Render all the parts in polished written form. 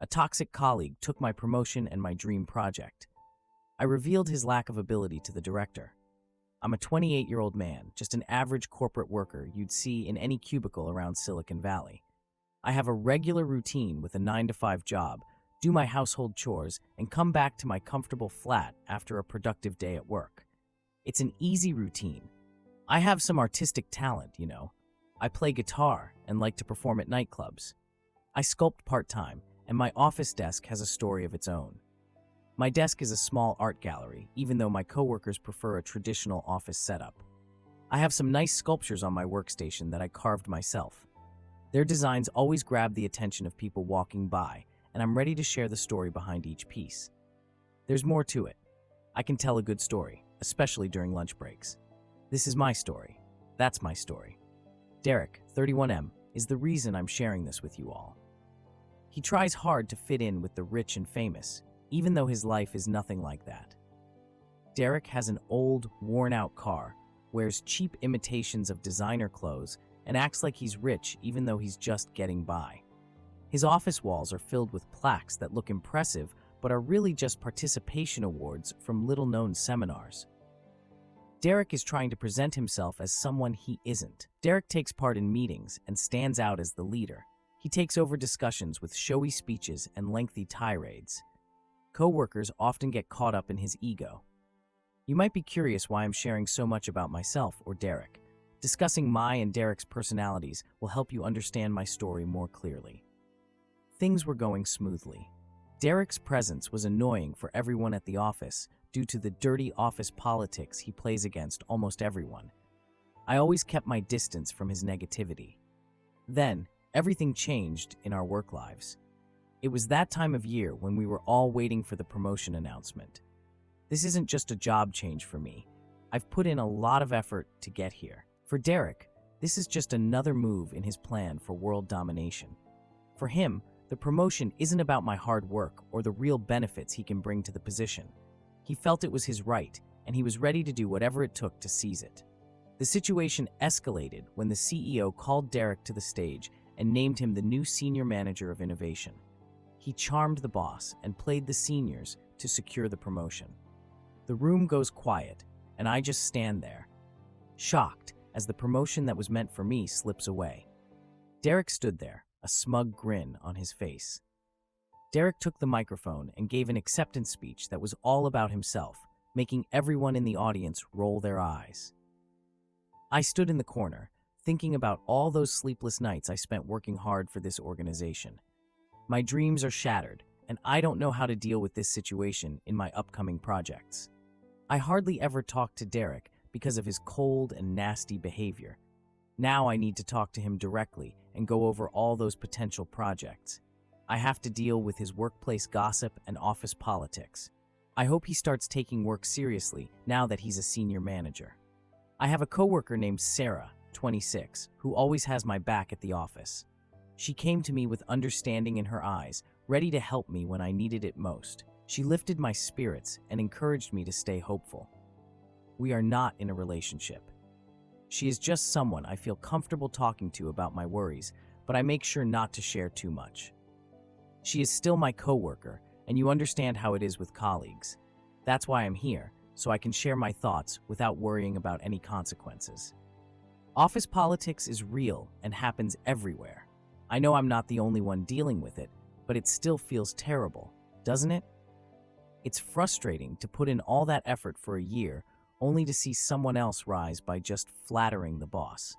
A toxic colleague took my promotion and my dream project. I revealed his lack of ability to the director. I'm a 28-year-old man, just an average corporate worker you'd see in any cubicle around Silicon Valley. I have a regular routine with a 9 to 5 job, do my household chores, and come back to my comfortable flat after a productive day at work. It's an easy routine. I have some artistic talent, you know. I play guitar and like to perform at nightclubs. I sculpt part-time, and my office desk has a story of its own. My desk is a small art gallery, even though my coworkers prefer a traditional office setup. I have some nice sculptures on my workstation that I carved myself. Their designs always grab the attention of people walking by, and I'm ready to share the story behind each piece. There's more to it. I can tell a good story, especially during lunch breaks. This is my story. That's my story. Derek, 31M, is the reason I'm sharing this with you all. He tries hard to fit in with the rich and famous, even though his life is nothing like that. Derek has an old, worn-out car, wears cheap imitations of designer clothes, and acts like he's rich even though he's just getting by. His office walls are filled with plaques that look impressive but are really just participation awards from little-known seminars. Derek is trying to present himself as someone he isn't. Derek takes part in meetings and stands out as the leader. He takes over discussions with showy speeches and lengthy tirades. Co-workers often get caught up in his ego. You might be curious why I'm sharing so much about myself or Derek. Discussing my and Derek's personalities will help you understand my story more clearly. Things were going smoothly. Derek's presence was annoying for everyone at the office due to the dirty office politics he plays against almost everyone. I always kept my distance from his negativity. Then, everything changed in our work lives. It was that time of year when we were all waiting for the promotion announcement. This isn't just a job change for me. I've put in a lot of effort to get here. For Derek, this is just another move in his plan for world domination. For him, the promotion isn't about my hard work or the real benefits he can bring to the position. He felt it was his right, and he was ready to do whatever it took to seize it. The situation escalated when the CEO called Derek to the stage and named him the new senior manager of innovation. He charmed the boss and played the seniors to secure the promotion. The room goes quiet, and I just stand there, shocked as the promotion that was meant for me slips away. Derek stood there, a smug grin on his face. Derek took the microphone and gave an acceptance speech that was all about himself, making everyone in the audience roll their eyes. I stood in the corner, thinking about all those sleepless nights I spent working hard for this organization. My dreams are shattered, and I don't know how to deal with this situation in my upcoming projects. I hardly ever talk to Derek because of his cold and nasty behavior. Now I need to talk to him directly and go over all those potential projects. I have to deal with his workplace gossip and office politics. I hope he starts taking work seriously now that he's a senior manager. I have a coworker named Sarah, 26, who always has my back at the office. She came to me with understanding in her eyes, ready to help me when I needed it most. She lifted my spirits and encouraged me to stay hopeful. We are not in a relationship. She is just someone I feel comfortable talking to about my worries, but I make sure not to share too much. She is still my coworker, and you understand how it is with colleagues. That's why I'm here, so I can share my thoughts without worrying about any consequences. Office politics is real and happens everywhere. I know I'm not the only one dealing with it, but it still feels terrible, doesn't it? It's frustrating to put in all that effort for a year only to see someone else rise by just flattering the boss.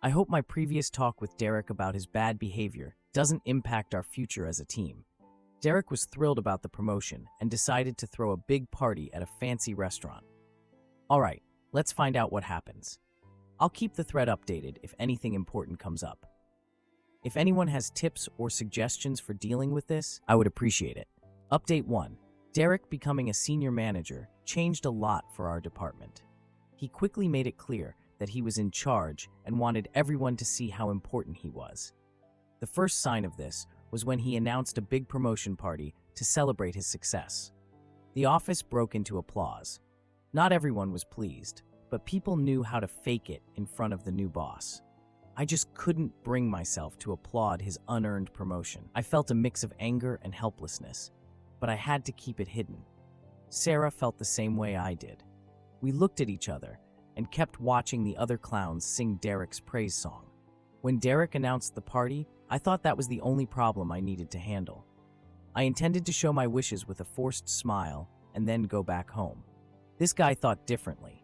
I hope my previous talk with Derek about his bad behavior doesn't impact our future as a team. Derek was thrilled about the promotion and decided to throw a big party at a fancy restaurant. All right, let's find out what happens. I'll keep the thread updated if anything important comes up. If anyone has tips or suggestions for dealing with this, I would appreciate it. Update 1. Derek becoming a senior manager changed a lot for our department. He quickly made it clear that he was in charge and wanted everyone to see how important he was. The first sign of this was when he announced a big promotion party to celebrate his success. The office broke into applause. Not everyone was pleased, but people knew how to fake it in front of the new boss. I just couldn't bring myself to applaud his unearned promotion. I felt a mix of anger and helplessness, but I had to keep it hidden. Sarah felt the same way I did. We looked at each other and kept watching the other clowns sing Derek's praise song. When Derek announced the party, I thought that was the only problem I needed to handle. I intended to show my wishes with a forced smile and then go back home. This guy thought differently.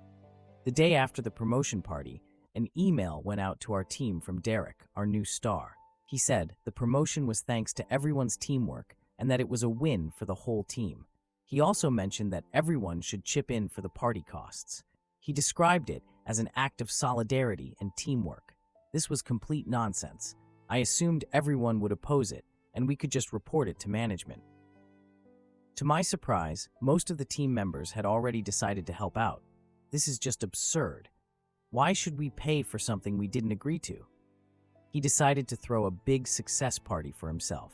The day after the promotion party, an email went out to our team from Derek, our new star. He said the promotion was thanks to everyone's teamwork and that it was a win for the whole team. He also mentioned that everyone should chip in for the party costs. He described it as an act of solidarity and teamwork. This was complete nonsense. I assumed everyone would oppose it, and we could just report it to management. To my surprise, most of the team members had already decided to help out. This is just absurd. Why should we pay for something we didn't agree to? He decided to throw a big success party for himself.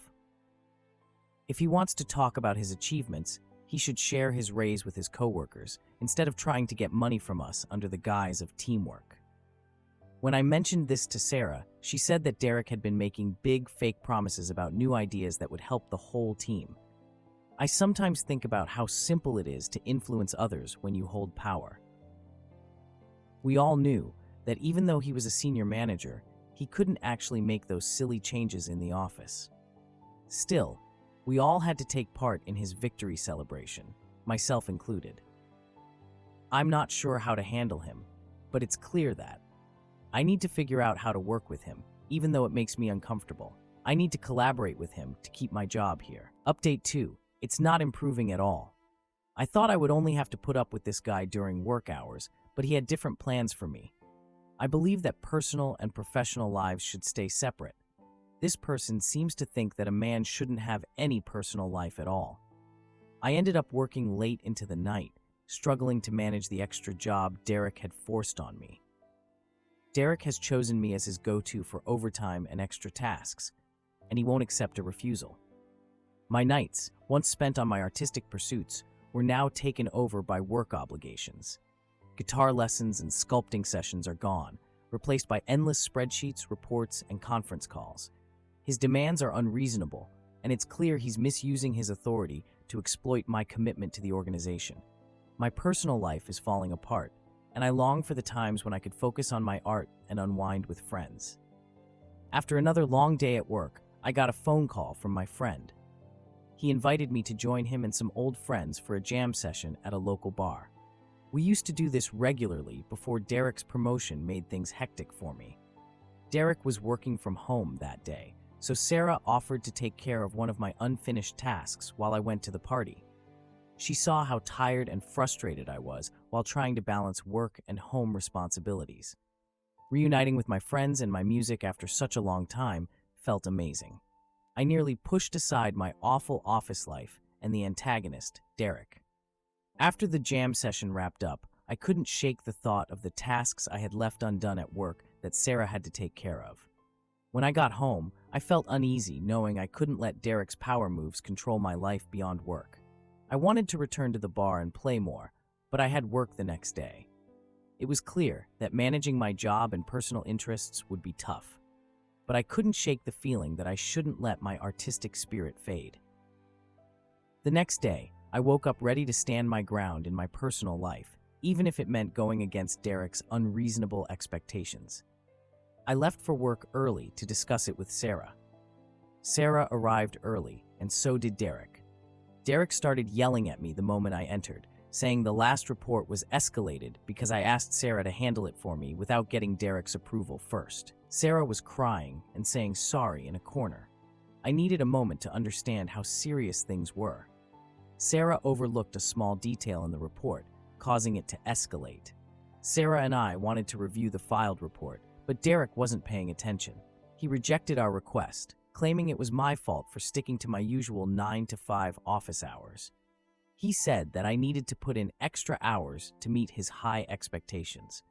If he wants to talk about his achievements, he should share his raise with his coworkers instead of trying to get money from us under the guise of teamwork. When I mentioned this to Sarah, she said that Derek had been making big fake promises about new ideas that would help the whole team. I sometimes think about how simple it is to influence others when you hold power. We all knew that even though he was a senior manager, he couldn't actually make those silly changes in the office. Still, we all had to take part in his victory celebration, myself included. I'm not sure how to handle him, but it's clear that I need to figure out how to work with him, even though it makes me uncomfortable. I need to collaborate with him to keep my job here. Update 2. It's not improving at all. I thought I would only have to put up with this guy during work hours, but he had different plans for me. I believe that personal and professional lives should stay separate. This person seems to think that a man shouldn't have any personal life at all. I ended up working late into the night, struggling to manage the extra job Derek had forced on me. Derek has chosen me as his go-to for overtime and extra tasks, and he won't accept a refusal. My nights, once spent on my artistic pursuits, were now taken over by work obligations. Guitar lessons and sculpting sessions are gone, replaced by endless spreadsheets, reports, and conference calls. His demands are unreasonable, and it's clear he's misusing his authority to exploit my commitment to the organization. My personal life is falling apart, and I long for the times when I could focus on my art and unwind with friends. After another long day at work, I got a phone call from my friend. He invited me to join him and some old friends for a jam session at a local bar. We used to do this regularly before Derek's promotion made things hectic for me. Derek was working from home that day, so Sarah offered to take care of one of my unfinished tasks while I went to the party. She saw how tired and frustrated I was while trying to balance work and home responsibilities. Reuniting with my friends and my music after such a long time felt amazing. I nearly pushed aside my awful office life and the antagonist, Derek. After the jam session wrapped up, I couldn't shake the thought of the tasks I had left undone at work that Sarah had to take care of. When I got home, I felt uneasy knowing I couldn't let Derek's power moves control my life beyond work. I wanted to return to the bar and play more, but I had work the next day. It was clear that managing my job and personal interests would be tough, but I couldn't shake the feeling that I shouldn't let my artistic spirit fade. The next day, I woke up ready to stand my ground in my personal life, even if it meant going against Derek's unreasonable expectations. I left for work early to discuss it with Sarah. Sarah arrived early, and so did Derek. Derek started yelling at me the moment I entered, saying the last report was escalated because I asked Sarah to handle it for me without getting Derek's approval first. Sarah was crying and saying sorry in a corner. I needed a moment to understand how serious things were. Sarah overlooked a small detail in the report, causing it to escalate. Sarah and I wanted to review the filed report, but Derek wasn't paying attention. He rejected our request, claiming it was my fault for sticking to my usual 9 to 5 office hours. He said that I needed to put in extra hours to meet his high expectations.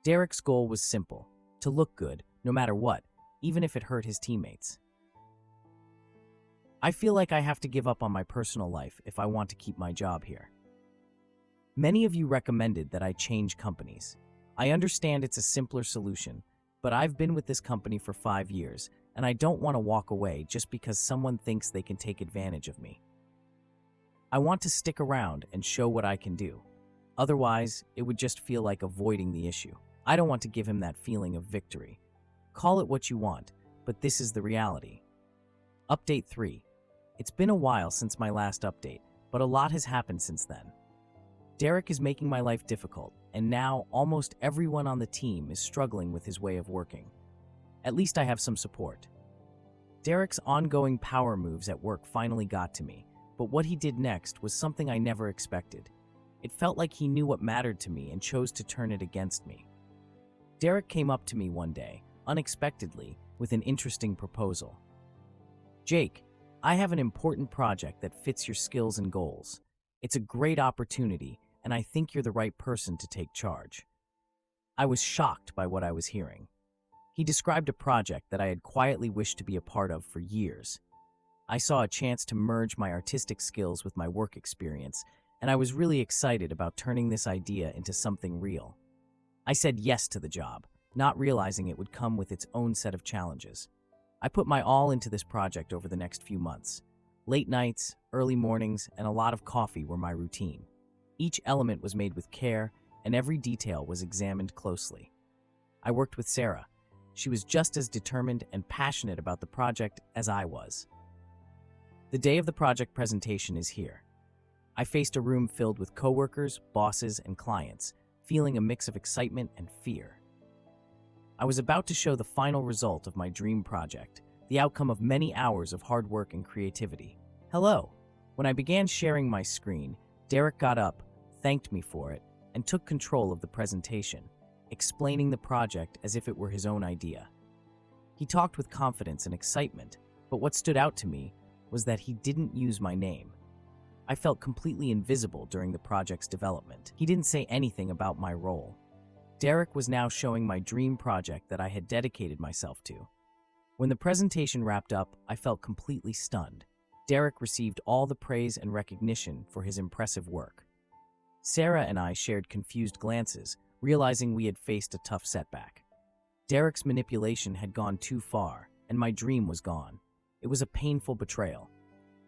Derek's goal was simple: to look good, no matter what, even if it hurt his teammates. I feel like I have to give up on my personal life if I want to keep my job here. Many of you recommended that I change companies. I understand it's a simpler solution, but I've been with this company for 5 years, and I don't want to walk away just because someone thinks they can take advantage of me. I want to stick around and show what I can do. Otherwise, it would just feel like avoiding the issue. I don't want to give him that feeling of victory. Call it what you want, but this is the reality. Update 3. It's been a while since my last update, but a lot has happened since then. Derek is making my life difficult, and now almost everyone on the team is struggling with his way of working. At least I have some support. Derek's ongoing power moves at work finally got to me, but what he did next was something I never expected. It felt like he knew what mattered to me and chose to turn it against me. Derek came up to me one day, unexpectedly, with an interesting proposal. "Jake, I have an important project that fits your skills and goals. It's a great opportunity, and I think you're the right person to take charge." I was shocked by what I was hearing. He described a project that I had quietly wished to be a part of for years. I saw a chance to merge my artistic skills with my work experience, and I was really excited about turning this idea into something real. I said yes to the job, not realizing it would come with its own set of challenges. I put my all into this project over the next few months. Late nights, early mornings, and a lot of coffee were my routine. Each element was made with care, and every detail was examined closely. I worked with Sarah. She was just as determined and passionate about the project as I was. The day of the project presentation is here. I faced a room filled with coworkers, bosses, and clients, feeling a mix of excitement and fear. I was about to show the final result of my dream project, the outcome of many hours of hard work and creativity. "Hello." When I began sharing my screen, Derek got up, thanked me for it, and took control of the presentation, explaining the project as if it were his own idea. He talked with confidence and excitement, but what stood out to me was that he didn't use my name. I felt completely invisible during the project's development. He didn't say anything about my role. Derek was now showing my dream project that I had dedicated myself to. When the presentation wrapped up, I felt completely stunned. Derek received all the praise and recognition for his impressive work. Sarah and I shared confused glances, realizing we had faced a tough setback. Derek's manipulation had gone too far, and my dream was gone. It was a painful betrayal.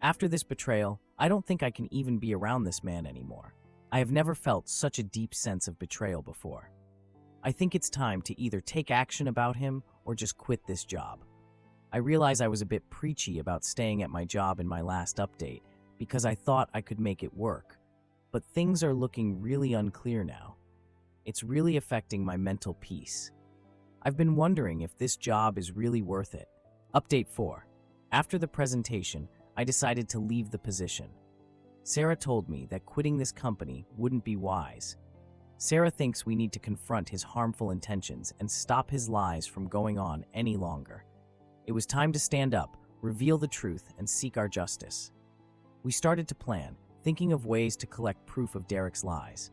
After this betrayal, I don't think I can even be around this man anymore. I have never felt such a deep sense of betrayal before. I think it's time to either take action about him or just quit this job. I realize I was a bit preachy about staying at my job in my last update because I thought I could make it work, but things are looking really unclear now. It's really affecting my mental peace. I've been wondering if this job is really worth it. Update 4. After the presentation, I decided to leave the position. Sarah told me that quitting this company wouldn't be wise. Sarah thinks we need to confront his harmful intentions and stop his lies from going on any longer. It was time to stand up, reveal the truth, and seek our justice. We started to plan, thinking of ways to collect proof of Derek's lies.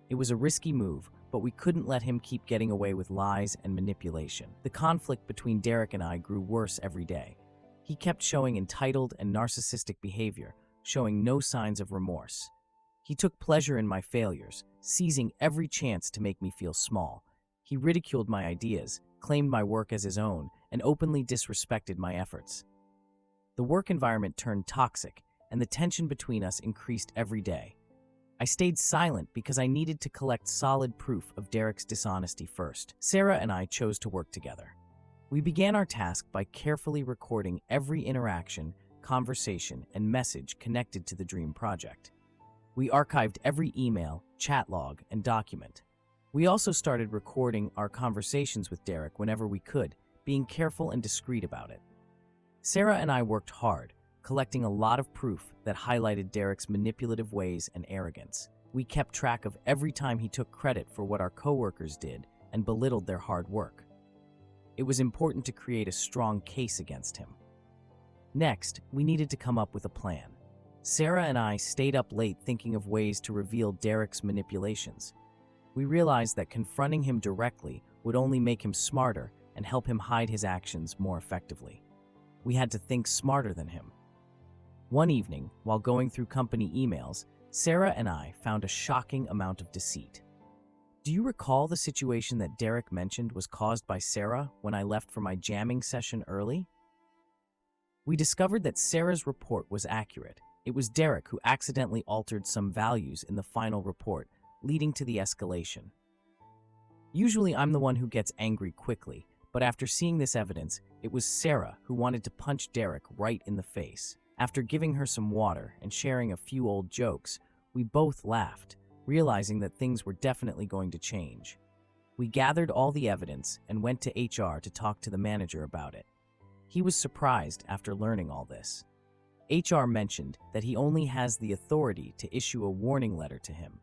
It was a risky move, but we couldn't let him keep getting away with lies and manipulation. The conflict between Derek and I grew worse every day. He kept showing entitled and narcissistic behavior, showing no signs of remorse. He took pleasure in my failures, seizing every chance to make me feel small. He ridiculed my ideas, claimed my work as his own, and openly disrespected my efforts. The work environment turned toxic, and the tension between us increased every day. I stayed silent because I needed to collect solid proof of Derek's dishonesty first. Sarah and I chose to work together. We began our task by carefully recording every interaction, conversation, and message connected to the dream project. We archived every email, chat log, and document. We also started recording our conversations with Derek whenever we could, being careful and discreet about it. Sarah and I worked hard, collecting a lot of proof that highlighted Derek's manipulative ways and arrogance. We kept track of every time he took credit for what our coworkers did and belittled their hard work. It was important to create a strong case against him. Next, we needed to come up with a plan. Sarah and I stayed up late thinking of ways to reveal Derek's manipulations. We realized that confronting him directly would only make him smarter and help him hide his actions more effectively. We had to think smarter than him. One evening, while going through company emails, Sarah and I found a shocking amount of deceit. Do you recall the situation that Derek mentioned was caused by Sarah when I left for my jamming session early? We discovered that Sarah's report was accurate. It was Derek who accidentally altered some values in the final report, leading to the escalation. Usually I'm the one who gets angry quickly, but after seeing this evidence, it was Sarah who wanted to punch Derek right in the face. After giving her some water and sharing a few old jokes, we both laughed, realizing that things were definitely going to change. We gathered all the evidence and went to HR to talk to the manager about it. He was surprised after learning all this. HR mentioned that he only has the authority to issue a warning letter to him.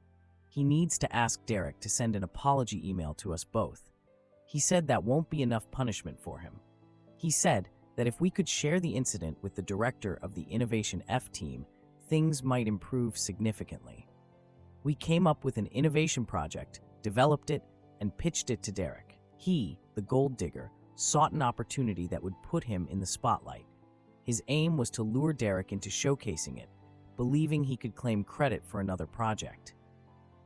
He needs to ask Derek to send an apology email to us both. He said that won't be enough punishment for him. He said that if we could share the incident with the director of the Innovation F team, things might improve significantly. We came up with an innovation project, developed it, and pitched it to Derek. He, the gold digger, sought an opportunity that would put him in the spotlight. His aim was to lure Derek into showcasing it, believing he could claim credit for another project.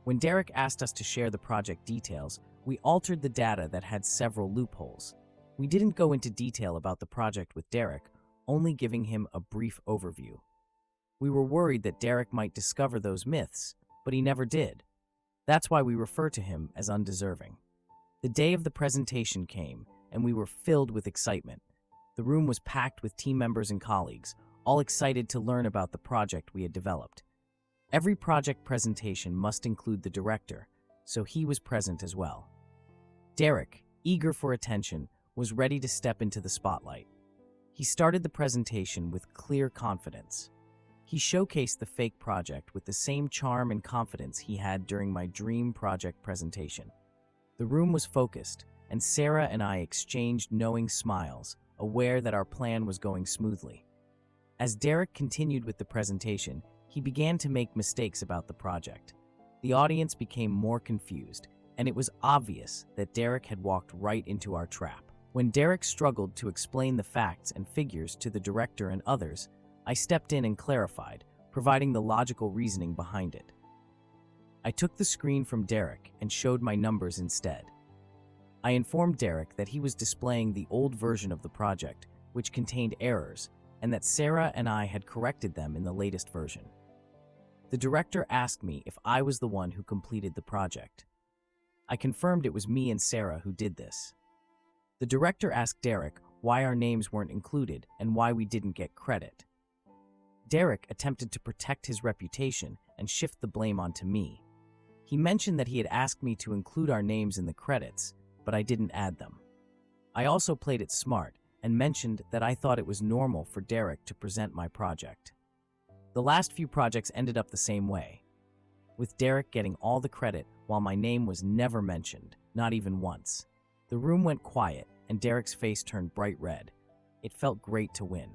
When Derek asked us to share the project details, we altered the data that had several loopholes. We didn't go into detail about the project with Derek, only giving him a brief overview. We were worried that Derek might discover those myths, but he never did. That's why we refer to him as undeserving. The day of the presentation came, and we were filled with excitement. The room was packed with team members and colleagues, all excited to learn about the project we had developed. Every project presentation must include the director, so he was present as well. Derek, eager for attention, was ready to step into the spotlight. He started the presentation with clear confidence. He showcased the fake project with the same charm and confidence he had during my dream project presentation. The room was focused, and Sarah and I exchanged knowing smiles, aware that our plan was going smoothly. As Derek continued with the presentation, he began to make mistakes about the project. The audience became more confused, and it was obvious that Derek had walked right into our trap. When Derek struggled to explain the facts and figures to the director and others, I stepped in and clarified, providing the logical reasoning behind it. I took the screen from Derek and showed my numbers instead. I informed Derek that he was displaying the old version of the project, which contained errors, and that Sarah and I had corrected them in the latest version. The director asked me if I was the one who completed the project. I confirmed it was me and Sarah who did this. The director asked Derek why our names weren't included and why we didn't get credit. Derek attempted to protect his reputation and shift the blame onto me. He mentioned that he had asked me to include our names in the credits, but I didn't add them. I also played it smart and mentioned that I thought it was normal for Derek to present my project. The last few projects ended up the same way, with Derek getting all the credit while my name was never mentioned, not even once. The room went quiet and Derek's face turned bright red. It felt great to win.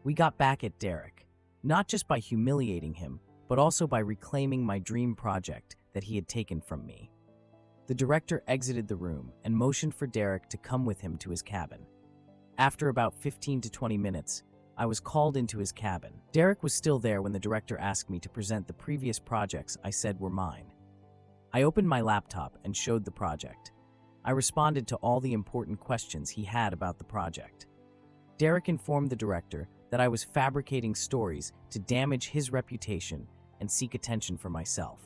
We got back at Derek, not just by humiliating him, but also by reclaiming my dream project that he had taken from me. The director exited the room and motioned for Derek to come with him to his cabin. After about 15 to 20 minutes, I was called into his cabin. Derek was still there when the director asked me to present the previous projects I said were mine. I opened my laptop and showed the project. I responded to all the important questions he had about the project. Derek informed the director that I was fabricating stories to damage his reputation and seek attention for myself.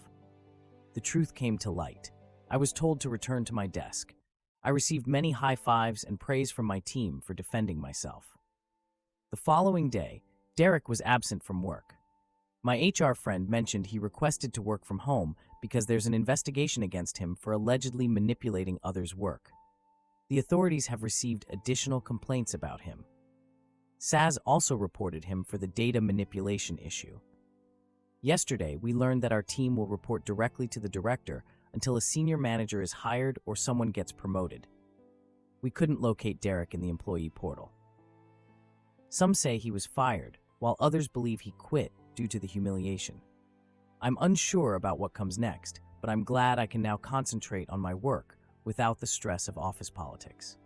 The truth came to light. I was told to return to my desk. I received many high fives and praise from my team for defending myself. The following day, Derek was absent from work. My HR friend mentioned he requested to work from home because there's an investigation against him for allegedly manipulating others' work. The authorities have received additional complaints about him. SAS also reported him for the data manipulation issue. Yesterday, we learned that our team will report directly to the director until a senior manager is hired or someone gets promoted. We couldn't locate Derek in the employee portal. Some say he was fired, while others believe he quit due to the humiliation. I'm unsure about what comes next, but I'm glad I can now concentrate on my work without the stress of office politics.